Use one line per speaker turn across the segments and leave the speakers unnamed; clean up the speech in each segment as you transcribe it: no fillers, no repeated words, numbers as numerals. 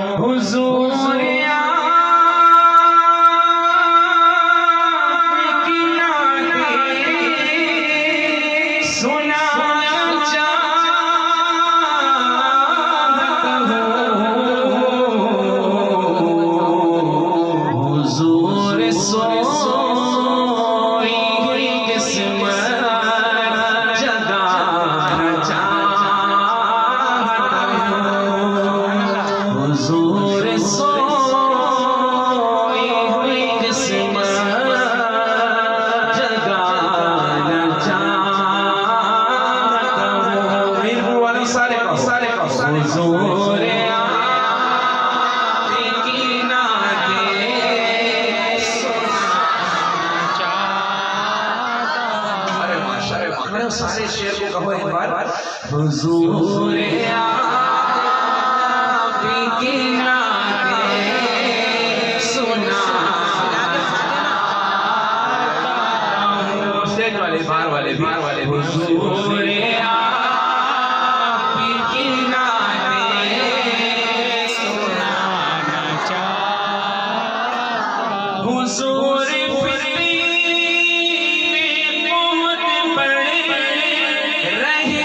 हुजूर आपकी नाते सुना चाहता हूँ। हुजूर सोई किस्मत जगाना चाहता हूँ। हुजूर सोई हुई किस्मत जगाना चाहता हूँ। मीरपुर वाले सारे कहो हुजूर आपकी नाते सुना चाहता हूँ। अरे माशाअल्लाह, सारे शेर को कहो एक बार। हुजूर आपकी नाते सुना स्टेज वाले बार वाले हुजूर आपकी नाते सुनाना चाहता हूँ। हुजूर बहुत बड़े रहे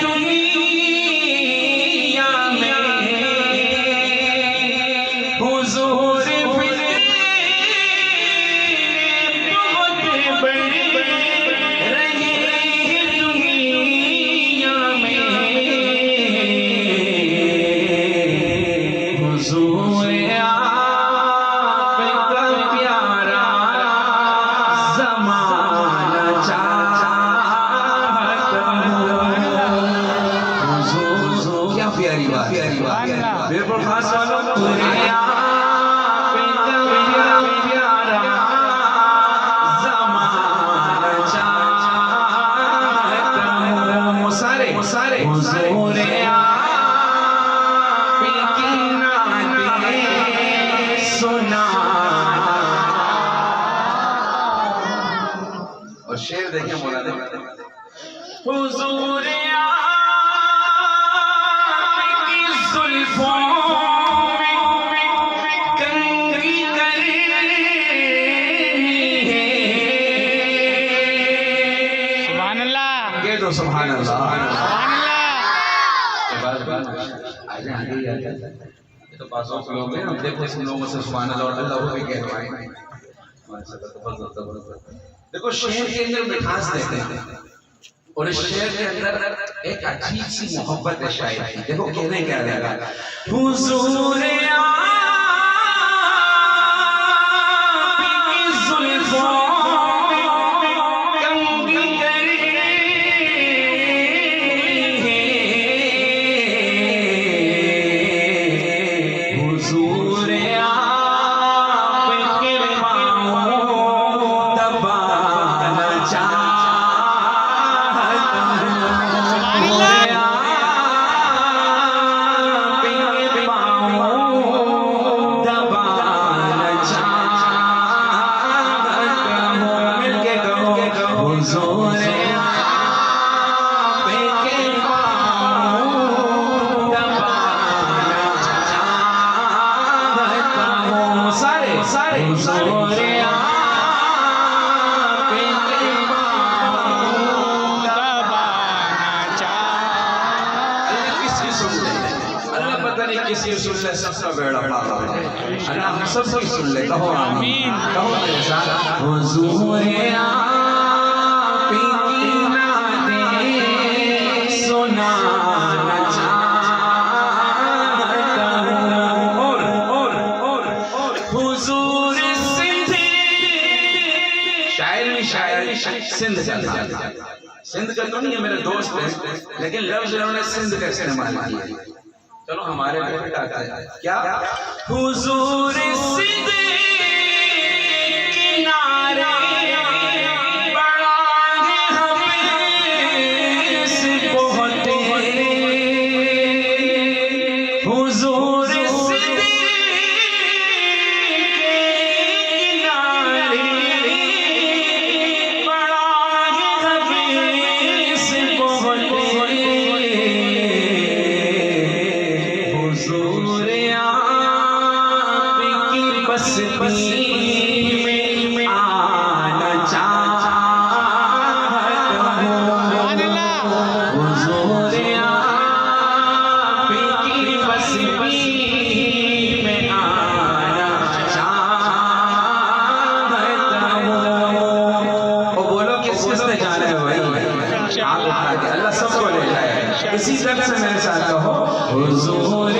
दुनिया में। हुजूर बहुत बड़े रहे दुनिया में। हुजूर आपका प्यारा ज़माना चाहता हूँ। हुजूर क्या प्यारी बात बिल्कुल खास वालों प्यारा ज़माना चाहता हूँ। सारे हुजूर आपकी नाते सुना। और शेर देखिए मौलाना। हुजूर आपकी जुल्फों में कंघी करनी है।
सुभान अल्लाह,
ये तो सुभान अल्लाह।
सुभान अल्लाह।
ये तो पासों के लोग हैं, हम देखो इस लोगों से सुभान अल्लाह और अल्लाह को भी कह रहे हैं। देखो शेर के अंदर मिठास देखते हैं और इस शेर के अंदर एक अजीब सी मोहब्बत है शायद। देखो कहने क्या लगा। हुजूर आपकी जुल्फों कंघी करनी है। हुजूर आपके पाँव दबाना चाहता हूँ। हुजूर आपके पाँव दबाना चाहता हूँ। मिलके कहो हुजूर आपके पाँव दबाना चाहता हूँ। सारे हुजूर आपके पाँव
दबाना चाहता
अल्लाह किसी सुन ले, अल्लाह पता नहीं किसी सुन ले, सबका बेड़ा पार हो जाए। अल्लाह हम सबकी सुन ले। कहो आमीन। कहो मेरे साथ। हुजूर आपकी नाते सुनाना चाहता हूँ। और हुजूर शायर सिंध का सिंध का तो नहीं है, मेरे दोस्त है, लेकिन लफ्ज उन्होंने सिंध का इस्तेमाल किया। चलो हमारे पे आता है क्या। हुजूर सिंध किनारे बड़ा है हमें से बहुत। हुजूर सिंध किनारे बड़ा है हमें से बहुत। हुजूर बस्ती में आना चाहता हूँ हुजूर आपकी बस्ती में आना चाहता हूँ। और बोलो किस किसने जाना है भाई? आप उठा के अल्लाह सबको ले जाए। इसी तरह से मेरे साथ कहो हुजूर